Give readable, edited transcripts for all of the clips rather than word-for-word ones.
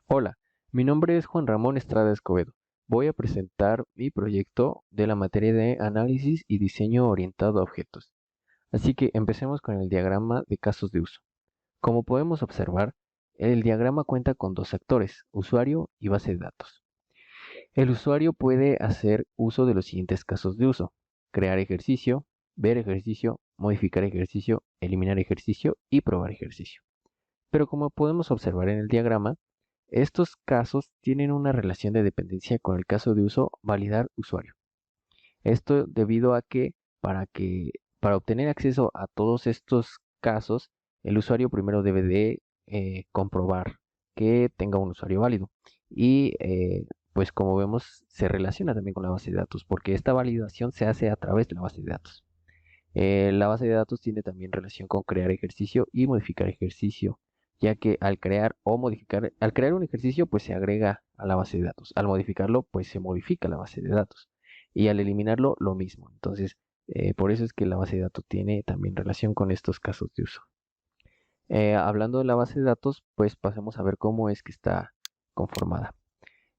Hola, mi nombre es Juan Ramón Estrada Escobedo. Voy a presentar mi proyecto de la materia de análisis y diseño orientado a objetos. Así que empecemos con el diagrama de casos de uso. Como podemos observar, el diagrama cuenta con dos actores, usuario y base de datos. El usuario puede hacer uso de los siguientes casos de uso: crear ejercicio, ver ejercicio, modificar ejercicio, eliminar ejercicio y probar ejercicio. Pero como podemos observar en el diagrama, estos casos tienen una relación de dependencia con el caso de uso validar usuario. Esto debido a para obtener acceso a todos estos casos, el usuario primero debe de comprobar que tenga un usuario válido. Y pues como vemos, se relaciona también con la base de datos, porque esta validación se hace a través de la base de datos. La base de datos tiene también relación con crear ejercicio y modificar ejercicio, ya que al crear un ejercicio, pues se agrega a la base de datos. Al modificarlo, pues se modifica la base de datos. Y al eliminarlo, lo mismo. Entonces, por eso es que la base de datos tiene también relación con estos casos de uso. Hablando de la base de datos, pues pasemos a ver cómo es que está conformada.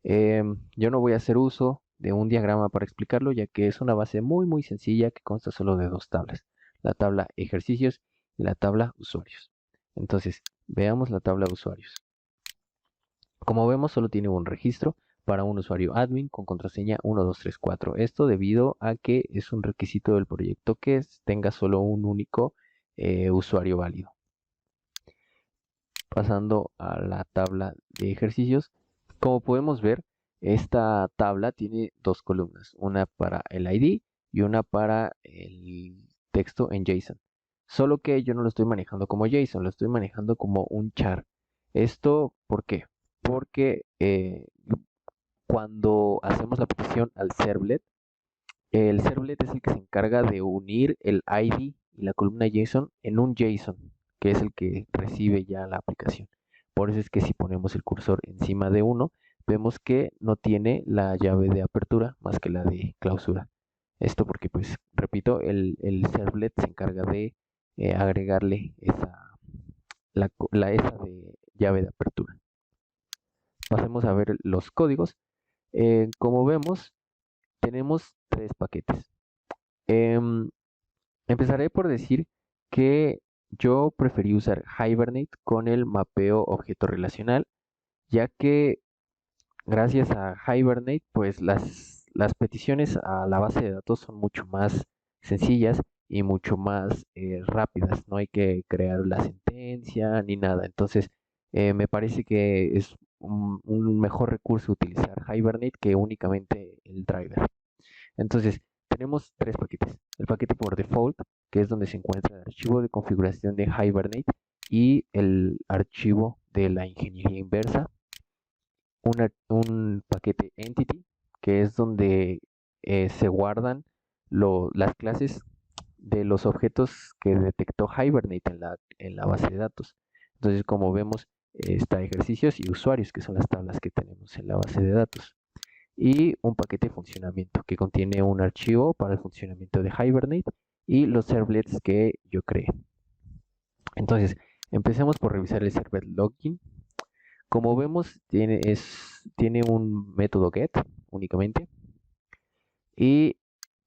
Yo no voy a hacer uso de un diagrama para explicarlo, ya que es una base muy sencilla que consta solo de dos tablas: la tabla ejercicios y la tabla usuarios. Entonces, veamos la tabla usuarios. Como vemos, solo tiene un registro para un usuario admin con contraseña 1234. Esto debido a que es un requisito del proyecto que tenga solo un único usuario válido. Pasando a la tabla de ejercicios, como podemos ver, esta tabla tiene dos columnas, una para el ID y una para el texto en JSON. Solo que yo no lo estoy manejando como JSON, lo estoy manejando como un char. ¿Esto por qué? Porque cuando hacemos la petición al servlet, el servlet es el que se encarga de unir el ID y la columna JSON en un JSON, que es el que recibe ya la aplicación. Por eso es que si ponemos el cursor encima de uno, vemos que no tiene la llave de apertura más que la de clausura. Esto porque, pues, repito, el servlet se encarga de agregarle esa de llave de apertura. Pasemos a ver los códigos. Como vemos, tenemos tres paquetes. Em, Empezaré por decir que yo preferí usar Hibernate con el mapeo objeto relacional, ya que gracias a Hibernate, pues las peticiones a la base de datos son mucho más sencillas y mucho más rápidas. No hay que crear la sentencia ni nada. Entonces, me parece que es un mejor recurso utilizar Hibernate que únicamente el driver. Entonces, tenemos tres paquetes. El paquete por default, que es donde se encuentra el archivo de configuración de Hibernate y el archivo de la ingeniería inversa. Un paquete entity, que es donde se guardan las clases de los objetos que detectó Hibernate en la base de datos. Entonces, como vemos, está ejercicios y usuarios, que son las tablas que tenemos en la base de datos, y un paquete de funcionamiento que contiene un archivo para el funcionamiento de Hibernate y los servlets que yo creé. Entonces, empecemos por revisar el servlet login. Como vemos, tiene un método get únicamente y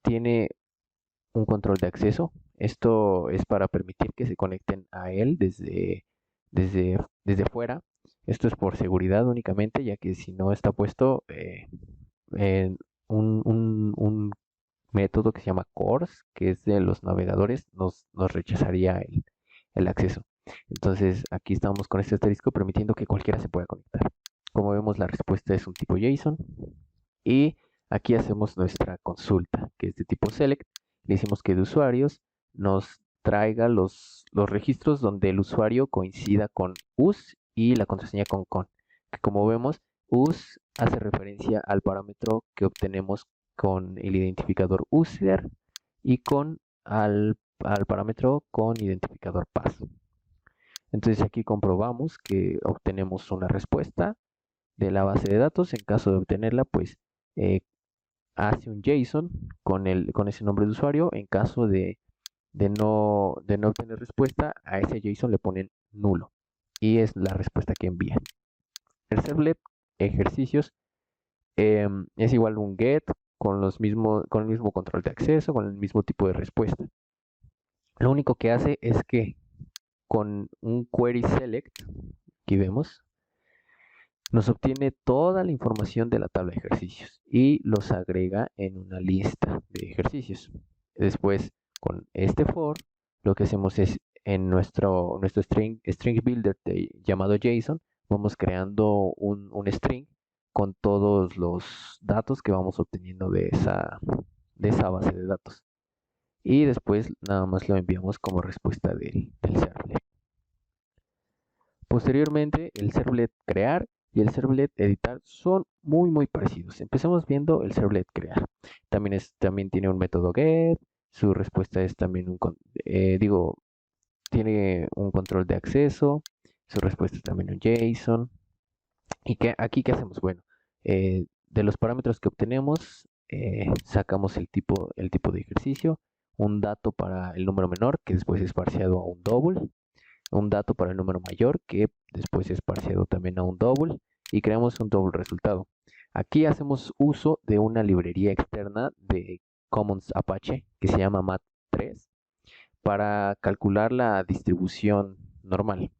tiene un control de acceso. Esto es para permitir que se conecten a él desde fuera. Esto es por seguridad únicamente, ya que si no está puesto, en un método que se llama CORS, que es de los navegadores, nos rechazaría el acceso. Entonces aquí estamos con este asterisco permitiendo que cualquiera se pueda conectar. Como vemos, la respuesta es un tipo JSON y aquí hacemos nuestra consulta, que es de tipo select. Le decimos que de usuarios nos traiga los registros donde el usuario coincida con us y la contraseña con con. Que como vemos, us hace referencia al parámetro que obtenemos con el identificador user y al parámetro con identificador pass. Entonces aquí comprobamos que obtenemos una respuesta de la base de datos. En caso de obtenerla, pues eh, hace un JSON con ese nombre de usuario. En caso de no obtener respuesta, a ese JSON le ponen nulo y es la respuesta que envía. El servlet ejercicios es igual a un get con el mismo control de acceso, con el mismo tipo de respuesta. Lo único que hace es que con un query select, aquí vemos, nos obtiene toda la información de la tabla de ejercicios y los agrega en una lista de ejercicios. Después, con este for, lo que hacemos es en nuestro string builder llamado JSON, vamos creando un string con todos los datos que vamos obteniendo de esa base de datos. Y después nada más lo enviamos como respuesta del servlet. Posteriormente, el servlet crear y el servlet editar son muy parecidos. Empecemos viendo el servlet crear. También tiene un método get, su respuesta es también tiene un control de acceso, su respuesta es también un JSON. ¿Y aquí qué hacemos? Bueno, de los parámetros que obtenemos, sacamos el tipo de ejercicio, un dato para el número menor, que después es parseado a un double, un dato para el número mayor, que después es parseado también a un double, y creamos un double resultado. Aquí hacemos uso de una librería externa de Commons Apache, que se llama mat3, para calcular la distribución normal.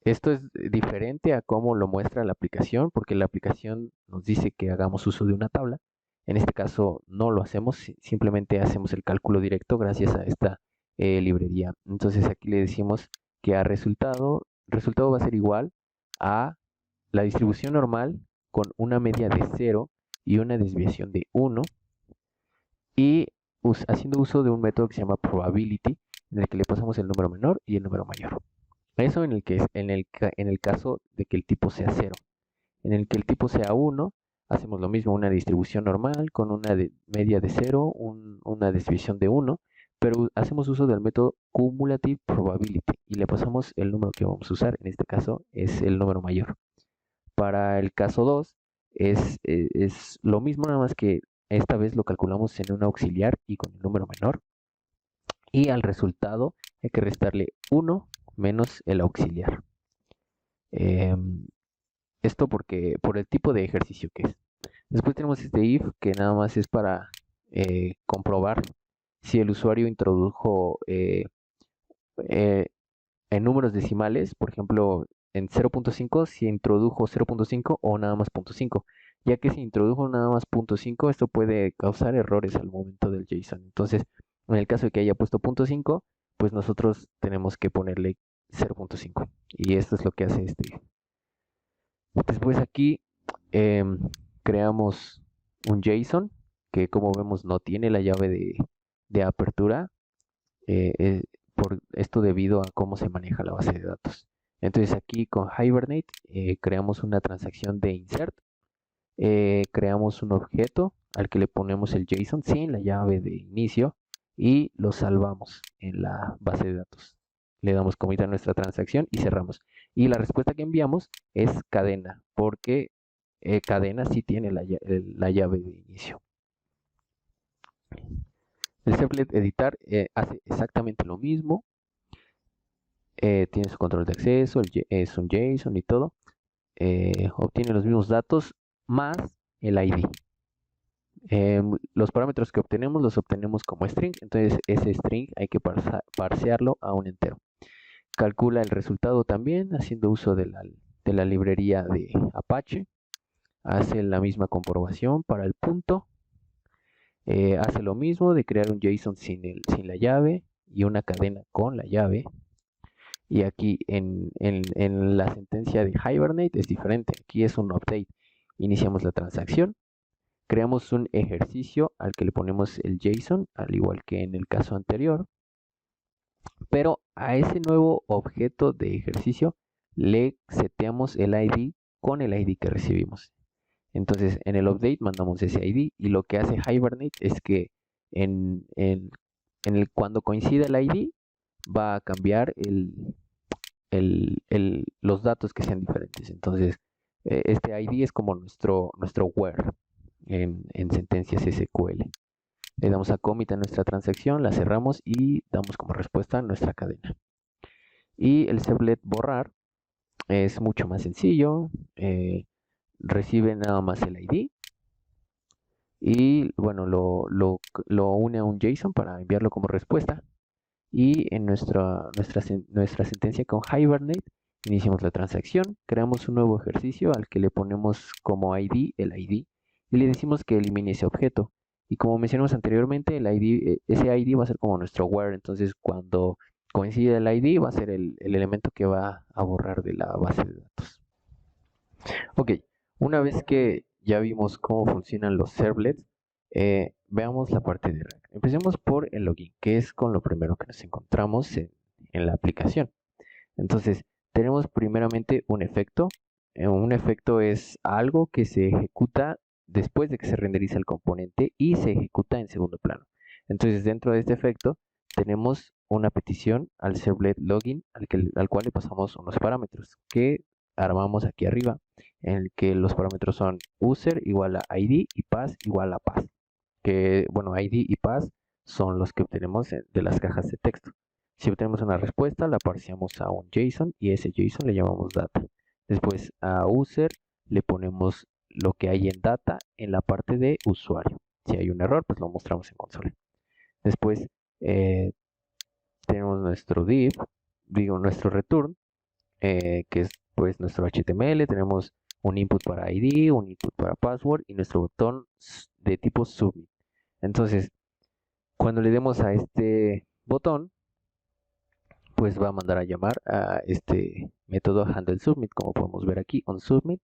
Esto es diferente a cómo lo muestra la aplicación, porque la aplicación nos dice que hagamos uso de una tabla. En este caso no lo hacemos, simplemente hacemos el cálculo directo gracias a esta librería. Entonces aquí le decimos que resultado va a ser igual a la distribución normal con una media de 0 y una desviación de 1, y haciendo uso de un método que se llama probability, en el que le pasamos el número menor y el número mayor. Eso en el caso de que el tipo sea 0. En el que el tipo sea 1, hacemos lo mismo, una distribución normal con una media de 0, una desviación de 1, pero hacemos uso del método cumulative probability y le pasamos el número que vamos a usar. En este caso es el número mayor. Para el caso 2 es lo mismo, nada más que esta vez lo calculamos en un auxiliar y con el número menor. Y al resultado hay que restarle 1 menos el auxiliar. Esto por el tipo de ejercicio que es. Después tenemos este if, que nada más es para comprobar si el usuario introdujo en números decimales, por ejemplo, en 0.5, si introdujo 0.5 o nada más 0.5, ya que si introdujo nada más 0.5, esto puede causar errores al momento del JSON. Entonces, en el caso de que haya puesto 0.5, pues nosotros tenemos que ponerle 0.5. Y esto es lo que hace este if. Después aquí creamos un JSON que, como vemos, no tiene la llave de apertura, por esto debido a cómo se maneja la base de datos. Entonces aquí con Hibernate creamos una transacción de insert, creamos un objeto al que le ponemos el JSON sin la llave de inicio y lo salvamos en la base de datos. Le damos commit a nuestra transacción y cerramos. Y la respuesta que enviamos es cadena, porque cadena sí tiene la llave de inicio. El servlet editar hace exactamente lo mismo. Tiene su control de acceso, es un JSON y todo. Obtiene los mismos datos más el ID. Los parámetros que obtenemos los obtenemos como string, entonces ese string hay que parsearlo a un entero. Calcula el resultado también haciendo uso de la librería de Apache. Hace la misma comprobación para el punto. Hace lo mismo de crear un JSON sin la llave y una cadena con la llave. Y aquí en la sentencia de Hibernate es diferente. Aquí es un update. Iniciamos la transacción. Creamos un ejercicio al que le ponemos el JSON, al igual que en el caso anterior. Pero a ese nuevo objeto de ejercicio le seteamos el ID con el ID que recibimos. Entonces en el update mandamos ese ID y lo que hace Hibernate es que cuando coincida el ID va a cambiar los datos que sean diferentes. Entonces este ID es como nuestro where en sentencias SQL. Le damos a commit a nuestra transacción, la cerramos y damos como respuesta nuestra cadena. Y el servlet borrar es mucho más sencillo. Recibe nada más el ID y bueno, lo une a un JSON para enviarlo como respuesta. Y en nuestra sentencia con Hibernate iniciamos la transacción, creamos un nuevo ejercicio al que le ponemos como ID el ID y le decimos que elimine ese objeto. Y como mencionamos anteriormente, ese ID va a ser como nuestro where, entonces cuando coincide el ID va a ser el elemento que va a borrar de la base de datos. Ok, una vez que ya vimos cómo funcionan los servlets, veamos la parte de RAG. Empecemos por el login, que es con lo primero que nos encontramos en la aplicación. Entonces, tenemos primeramente un efecto. Un efecto es algo que se ejecuta después de que se renderiza el componente y se ejecuta en segundo plano. Entonces, dentro de este efecto, tenemos una petición al servlet login al cual le pasamos unos parámetros que armamos aquí arriba, en el que los parámetros son user igual a id y pass igual a pass. Que, bueno, id y pass son los que obtenemos de las cajas de texto. Si obtenemos una respuesta, la parseamos a un JSON y ese JSON le llamamos data. Después a user le ponemos lo que hay en data en la parte de usuario. Si hay un error, pues lo mostramos en consola. Después tenemos nuestro nuestro return, que es pues nuestro HTML. Tenemos un input para ID, un input para password y nuestro botón de tipo submit. Entonces, cuando le demos a este botón, pues va a mandar a llamar a este método handleSubmit, como podemos ver aquí, onSubmit,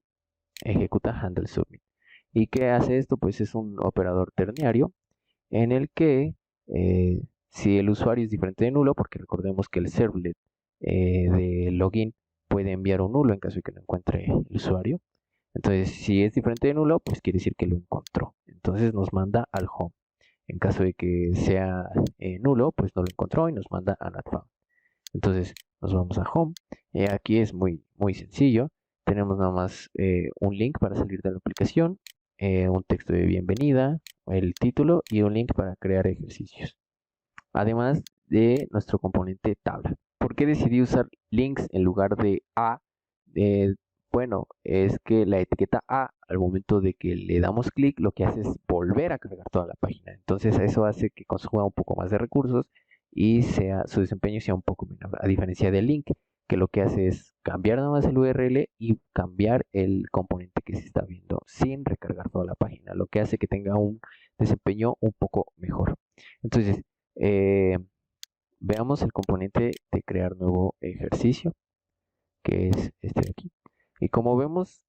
ejecuta handleSubmit. ¿Y qué hace esto? Pues es un operador terciario en el que si el usuario es diferente de nulo, porque recordemos que el servlet de login puede enviar un nulo en caso de que no encuentre el usuario. Entonces, si es diferente de nulo, pues quiere decir que lo encontró. Entonces nos manda al home. En caso de que sea nulo, pues no lo encontró y nos manda a notfound. Entonces nos vamos a home. Aquí es muy sencillo. Tenemos nada más un link para salir de la aplicación, un texto de bienvenida, el título y un link para crear ejercicios. Además de nuestro componente tabla. ¿Por qué decidí usar links en lugar de a? Bueno, es que la etiqueta a, al momento de que le damos clic, lo que hace es volver a cargar toda la página. Entonces eso hace que consuma un poco más de recursos y su desempeño sea un poco menor. A diferencia del link, que lo que hace es cambiar nada más el URL y cambiar el componente que se está viendo sin recargar toda la página, lo que hace que tenga un desempeño un poco mejor. Entonces, veamos el componente de crear nuevo ejercicio, que es este de aquí. Y como vemos,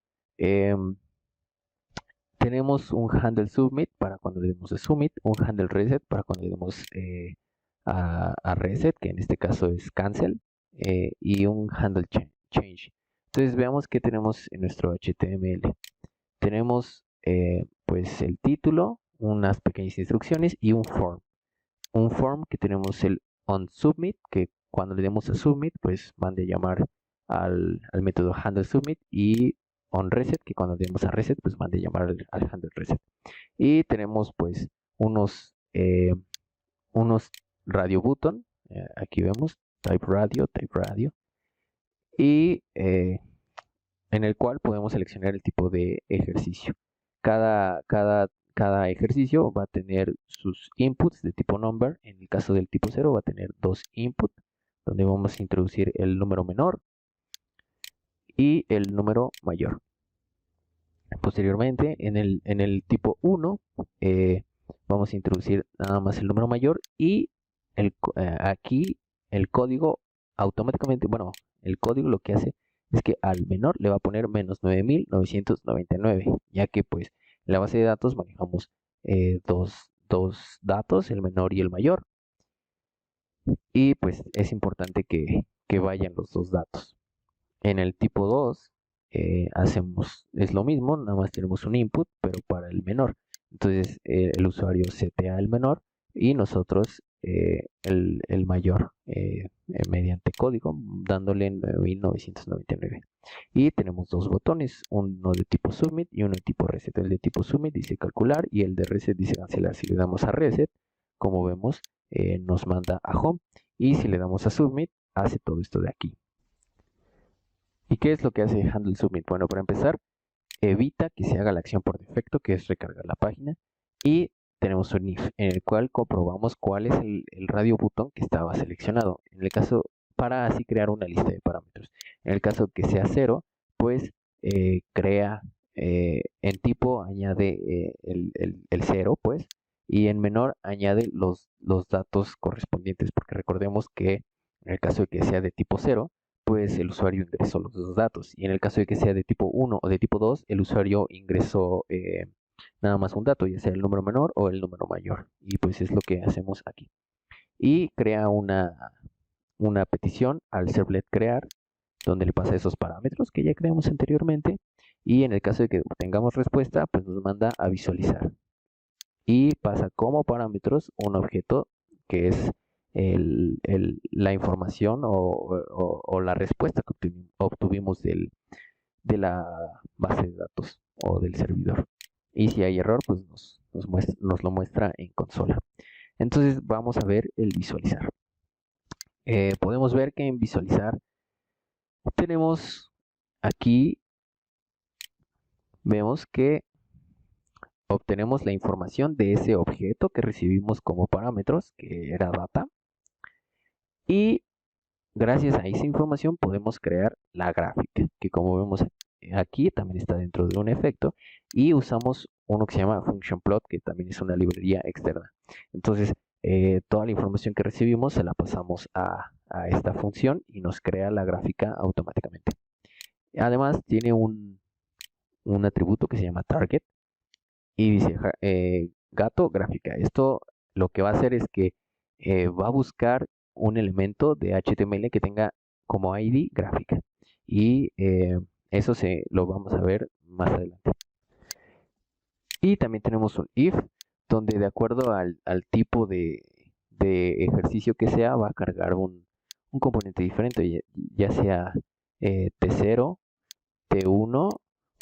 tenemos un handle submit para cuando le demos a submit, un handle reset para cuando le demos a reset, que en este caso es cancel, y un handle change. Entonces veamos qué tenemos en nuestro HTML. Tenemos pues el título, unas pequeñas instrucciones y un form. Un form que tenemos el onSubmit, que cuando le demos a submit, pues mande a llamar al método handleSubmit, y onReset, que cuando le demos a reset, pues mande a llamar al handleReset. Y tenemos pues unos radio button, aquí vemos type radio, y en el cual podemos seleccionar el tipo de ejercicio. Cada ejercicio va a tener sus inputs de tipo number. En el caso del tipo 0 va a tener dos inputs, donde vamos a introducir el número menor y el número mayor. Posteriormente, en el tipo 1, vamos a introducir nada más el número mayor y aquí el código automáticamente, bueno, el código lo que hace es que al menor le va a poner menos 9999, ya que pues en la base de datos manejamos dos datos, el menor y el mayor, y pues es importante que vayan los dos datos. En el tipo 2 es lo mismo, nada más tenemos un input, pero para el menor. Entonces el usuario setea el menor y nosotros el mayor mediante código, dándole 9999. Y tenemos dos botones, uno de tipo submit y uno de tipo reset. El de tipo submit dice calcular y el de reset dice cancelar. Si le damos a reset, como vemos, nos manda a home, y si le damos a submit, hace todo esto de aquí. ¿Y qué es lo que hace handle submit? Bueno, para empezar, evita que se haga la acción por defecto, que es recargar la página, y tenemos un if, en el cual comprobamos cuál es el radio botón que estaba seleccionado. En el caso, para así crear una lista de parámetros. En el caso que sea 0, pues crea en tipo, añade el 0, pues, y en menor añade los datos correspondientes, porque recordemos que en el caso de que sea de tipo 0, pues el usuario ingresó los dos datos. Y en el caso de que sea de tipo 1 o de tipo 2, el usuario ingresó nada más un dato, ya sea el número menor o el número mayor. Y pues es lo que hacemos aquí. Y crea una petición al servlet crear, donde le pasa esos parámetros que ya creamos anteriormente. Y en el caso de que obtengamos respuesta, pues nos manda a visualizar. Y pasa como parámetros un objeto que es la información o la respuesta que obtuvimos de la base de datos o del servidor. Y si hay error, pues nos lo muestra en consola. Entonces vamos a ver el visualizar. Podemos ver que en visualizar tenemos aquí, vemos que obtenemos la información de ese objeto que recibimos como parámetros, que era data, y gracias a esa información podemos crear la gráfica, que como vemos aquí también está dentro de un efecto, y usamos uno que se llama function plot, que también es una librería externa. Entonces, toda la información que recibimos se la pasamos a esta función y nos crea la gráfica automáticamente. Además, tiene un atributo que se llama target y dice gato gráfica. Esto lo que va a hacer es que va a buscar un elemento de HTML que tenga como ID gráfica. Y eso lo vamos a ver más adelante. Y también tenemos un if, donde de acuerdo al tipo de ejercicio que sea, va a cargar un componente diferente, ya sea T0, T1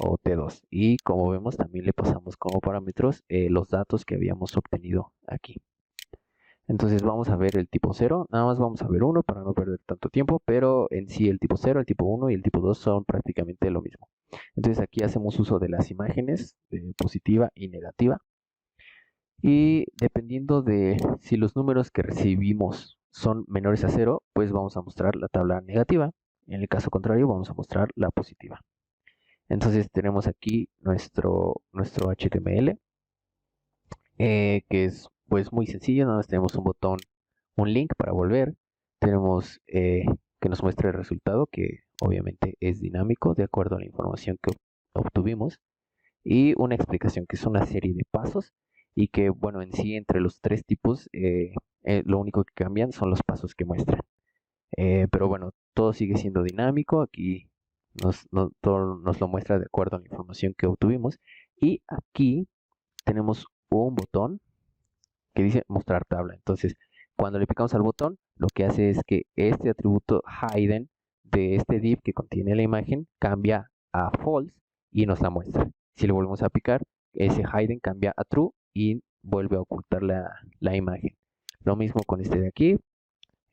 o T2. Y como vemos, también le pasamos como parámetros los datos que habíamos obtenido aquí. Entonces vamos a ver el tipo 0, nada más vamos a ver uno para no perder tanto tiempo, pero en sí el tipo 0, el tipo 1 y el tipo 2 son prácticamente lo mismo. Entonces aquí hacemos uso de las imágenes de positiva y negativa. Y dependiendo de si los números que recibimos son menores a 0, pues vamos a mostrar la tabla negativa. En el caso contrario, vamos a mostrar la positiva. Entonces tenemos aquí nuestro HTML, que es pues muy sencillo, nada más tenemos un botón, un link para volver, tenemos que nos muestre el resultado, que obviamente es dinámico de acuerdo a la información que obtuvimos, y una explicación que es una serie de pasos y que bueno, en sí entre los tres tipos lo único que cambian son los pasos que muestran. Pero bueno, todo sigue siendo dinámico, aquí todo nos lo muestra de acuerdo a la información que obtuvimos, y aquí tenemos un botón que dice mostrar tabla. Entonces, cuando le picamos al botón, lo que hace es que este atributo hidden de este div que contiene la imagen cambia a false y nos la muestra. Si le volvemos a picar, ese hidden cambia a true y vuelve a ocultar la imagen. Lo mismo con este de aquí.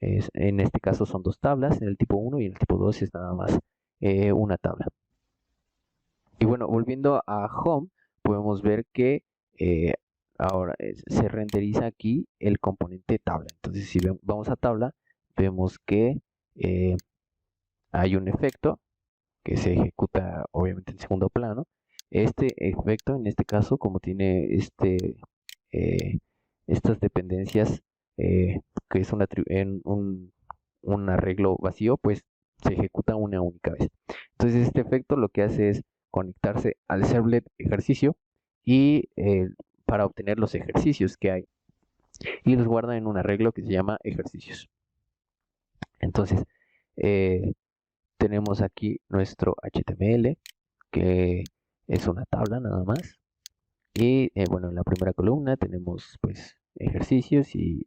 En este caso son dos tablas, en el tipo 1 y en el tipo 2 es nada más una tabla. Y bueno, volviendo a Home, podemos ver que ahora se renderiza aquí el componente tabla. Entonces, si vamos a tabla, vemos que hay un efecto que se ejecuta obviamente en segundo plano. Este efecto, en este caso, como tiene eh, estas dependencias, que es un arreglo vacío, pues se ejecuta una única vez. Entonces este efecto lo que hace es conectarse al servlet ejercicio y para obtener los ejercicios que hay y los guarda en un arreglo que se llama ejercicios. Entonces tenemos aquí nuestro HTML, que es una tabla nada más. Y bueno, en la primera columna tenemos pues ejercicios y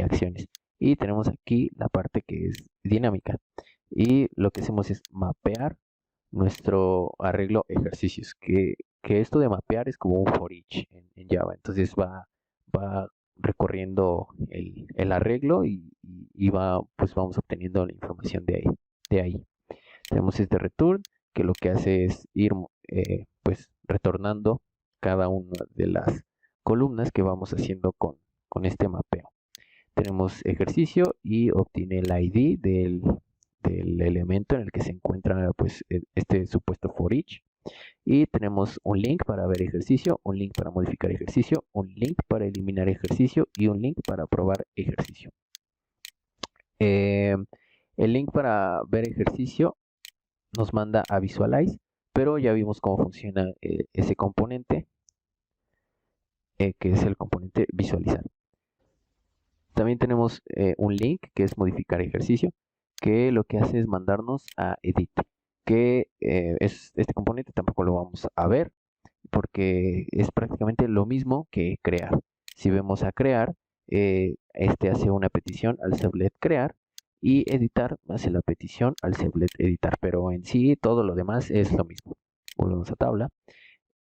acciones. Y tenemos aquí la parte que es dinámica. Y lo que hacemos es mapear nuestro arreglo ejercicios. Que esto de mapear es como un for each en Java. Entonces va recorriendo el arreglo y pues vamos obteniendo la información de ahí. Tenemos este return que lo que hace es ir pues retornando cada una de las columnas que vamos haciendo con este mapeo. Tenemos ejercicio y obtiene el ID del elemento en el que se encuentra pues este supuesto for each. Y tenemos un link para ver ejercicio, un link para modificar ejercicio, un link para eliminar ejercicio y un link para probar ejercicio. El link para ver ejercicio nos manda a Visualize, pero ya vimos cómo funciona ese componente, que es el componente visualizar. También tenemos un link que es modificar ejercicio, que lo que hace es mandarnos a edit, que es este componente tampoco lo vamos a ver porque es prácticamente lo mismo que crear. Si vemos a crear, este hace una petición al servlet crear y editar hace la petición al servlet editar, pero en sí todo lo demás es lo mismo. Volvemos a tabla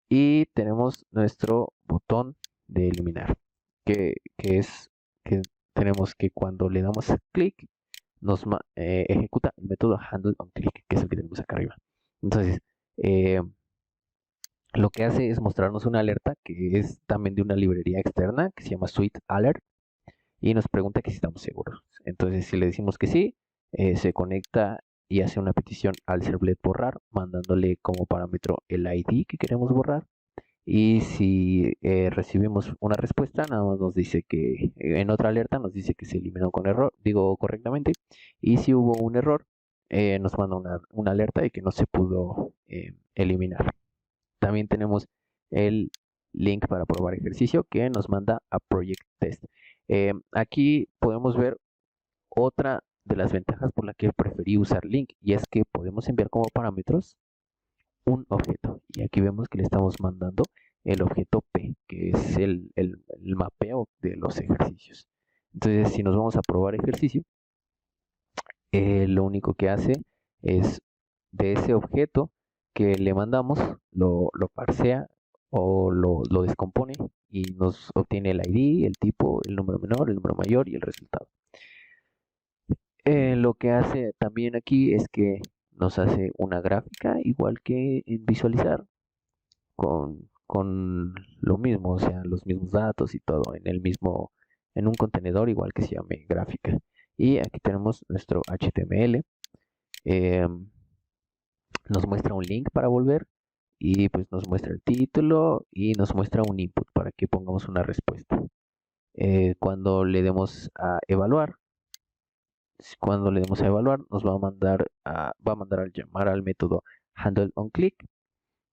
y tenemos nuestro botón de eliminar, es que tenemos que cuando le damos clic nos ejecuta el método handle on click, que es el que tenemos acá arriba. Entonces, lo que hace es mostrarnos una alerta que es también de una librería externa que se llama Suite Alert y nos pregunta que si estamos seguros. Entonces, si le decimos que sí, se conecta y hace una petición al servlet borrar, mandándole como parámetro el ID que queremos borrar. Y si recibimos una respuesta, nada más nos dice que en otra alerta nos dice que se eliminó con error, digo correctamente. Y si hubo un error, nos manda una alerta de que no se pudo eliminar. También tenemos el link para probar ejercicio que nos manda a Project Test. Aquí podemos ver otra de las ventajas por la que preferí usar link, y es que podemos enviar como parámetros un objeto. Y aquí vemos que le estamos mandando el objeto P, que es el mapeo de los ejercicios. Entonces, si nos vamos a probar ejercicio, lo único que hace es de ese objeto que le mandamos, lo parsea o lo descompone y nos obtiene el ID, el tipo, el número menor, el número mayor y el resultado. Lo que hace también aquí es que nos hace una gráfica igual que en visualizar con lo mismo, o sea, los mismos datos y todo en un contenedor igual que se llame gráfica. Y aquí tenemos nuestro HTML. Nos muestra un link para volver y pues nos muestra el título y nos muestra un input para que pongamos una respuesta. Cuando le demos a evaluar, nos va a mandar al llamar al método handle on click,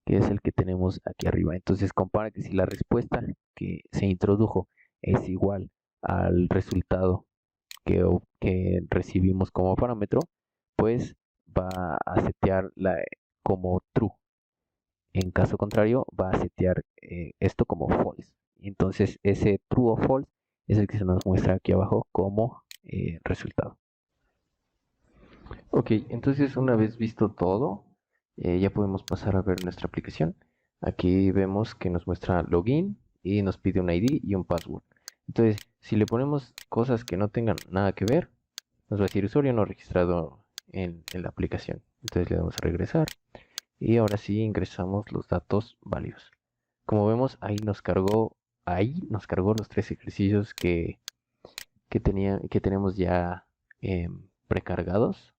que es el que tenemos aquí arriba. Entonces compara que si la respuesta que se introdujo es igual al resultado que recibimos como parámetro, pues va a setear como true. En caso contrario, va a setear esto como false. Entonces ese true o false es el que se nos muestra aquí abajo como resultado. Ok, entonces una vez visto todo, ya podemos pasar a ver nuestra aplicación. Aquí vemos que nos muestra login y nos pide un ID y un password. Entonces, si le ponemos cosas que no tengan nada que ver, nos va a decir usuario no registrado en la aplicación. Entonces le damos a regresar y ahora sí ingresamos los datos válidos. Como vemos, ahí nos cargó los 3 ejercicios que tenemos ya precargados.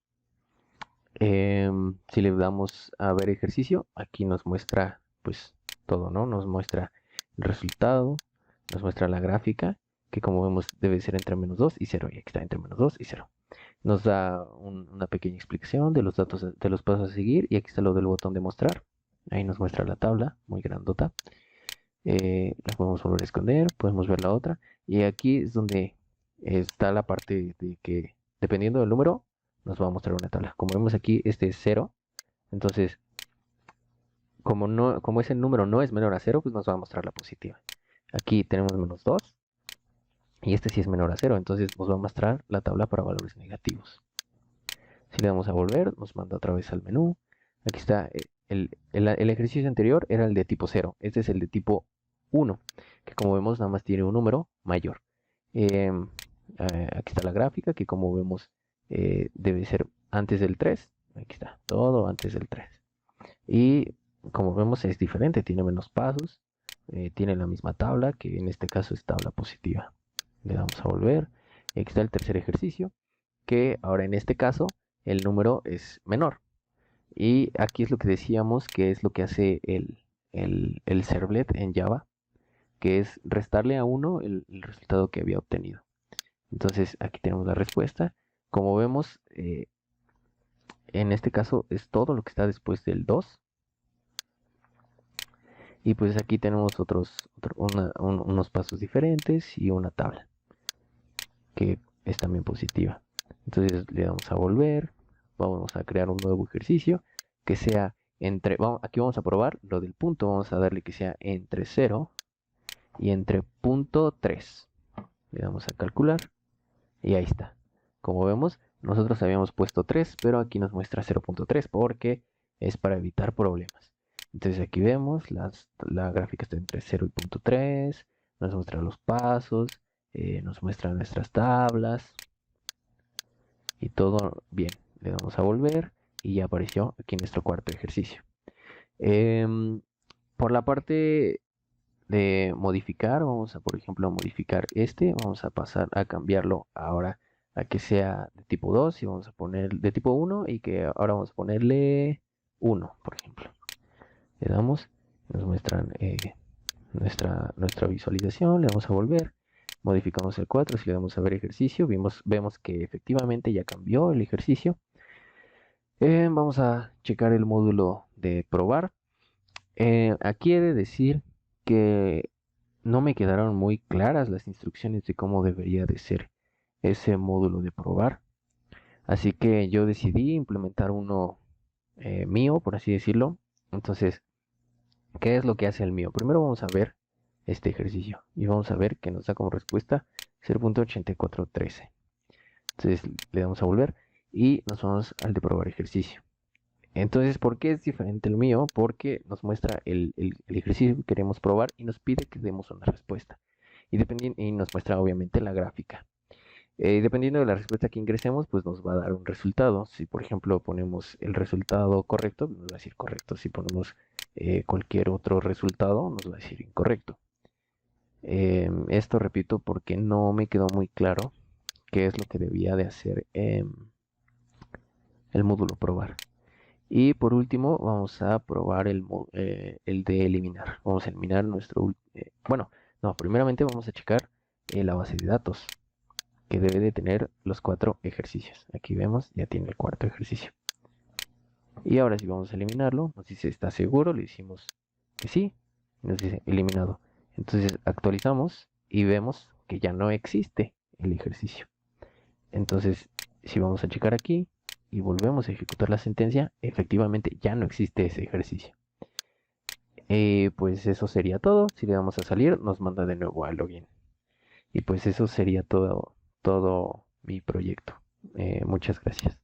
Si le damos a ver ejercicio, aquí nos muestra pues todo, ¿no? Nos muestra el resultado, nos muestra la gráfica, que como vemos debe ser entre -2 y 0, y aquí está entre -2 y 0. Nos da una pequeña explicación de los datos, de los pasos a seguir, y aquí está lo del botón de mostrar. Ahí nos muestra la tabla, muy grandota. La podemos volver a esconder, podemos ver la otra, y aquí es donde está la parte de que dependiendo del número nos va a mostrar una tabla. Como vemos aquí, este es 0, entonces como ese número no es menor a 0, pues nos va a mostrar la positiva. Aquí tenemos -2 y este sí es menor a 0, entonces nos va a mostrar la tabla para valores negativos. Si le damos a volver, nos manda otra vez al menú. Aquí está el ejercicio anterior, era el de tipo 0. Este es el de tipo 1, que como vemos nada más tiene un número mayor. Aquí está la gráfica, que como vemos debe ser antes del 3, Aquí está, todo antes del 3. Y como vemos es diferente, tiene menos pasos, tiene la misma tabla, que en este caso es tabla positiva. Le damos a volver. Y aquí está el tercer ejercicio, que ahora en este caso el número es menor. Y aquí es lo que decíamos que es lo que hace el servlet en Java, que es restarle a 1 el resultado que había obtenido. Entonces aquí tenemos la respuesta. Como vemos, en este caso es todo lo que está después del 2. Y pues aquí tenemos unos pasos diferentes y una tabla que es también positiva. Entonces le damos a volver, vamos a crear un nuevo ejercicio que sea entre, aquí vamos a probar lo del punto, vamos a darle que sea entre 0 y entre punto 3. Le damos a calcular y ahí está. Como vemos, nosotros habíamos puesto 3, pero aquí nos muestra 0.3 porque es para evitar problemas. Entonces aquí vemos, la gráfica está entre 0 y punto 3, nos muestra los pasos, nos muestra nuestras tablas y todo bien. Le damos a volver y ya apareció aquí nuestro cuarto ejercicio. Por la parte de modificar, vamos a por ejemplo modificar vamos a pasar a cambiarlo ahora a que sea de tipo 2 y vamos a poner de tipo 1 y que ahora vamos a ponerle 1, por ejemplo. Le damos, nos muestran nuestra visualización, le damos a volver, modificamos el 4, si le damos a ver ejercicio, vemos que efectivamente ya cambió el ejercicio. Vamos a checar el módulo de probar. Aquí he de decir que no me quedaron muy claras las instrucciones de cómo debería de ser ese módulo de probar. Así que yo decidí implementar uno mío, por así decirlo. Entonces, ¿qué es lo que hace el mío? Primero vamos a ver este ejercicio y vamos a ver que nos da como respuesta 0.8413. Entonces le damos a volver y nos vamos al de probar ejercicio. Entonces, ¿por qué es diferente el mío? Porque nos muestra el ejercicio que queremos probar y nos pide que demos una respuesta. Y nos muestra obviamente la gráfica. Dependiendo de la respuesta que ingresemos, pues nos va a dar un resultado. Si por ejemplo ponemos el resultado correcto, nos va a decir correcto. Si ponemos cualquier otro resultado, nos va a decir incorrecto. Esto repito porque no me quedó muy claro qué es lo que debía de hacer el módulo probar. Y por último vamos a probar el de eliminar. Vamos a eliminar bueno, no, primeramente vamos a checar la base de datos que debe de tener los 4 ejercicios. Aquí vemos, ya tiene el cuarto ejercicio. Y ahora si vamos a eliminarlo, nos dice ¿está seguro? Le decimos que sí, nos dice eliminado. Entonces actualizamos y vemos que ya no existe el ejercicio. Entonces si vamos a checar aquí y volvemos a ejecutar la sentencia, efectivamente ya no existe ese ejercicio. Pues eso sería todo. Si le damos a salir, nos manda de nuevo al login. Y pues eso sería todo mi proyecto. Muchas gracias.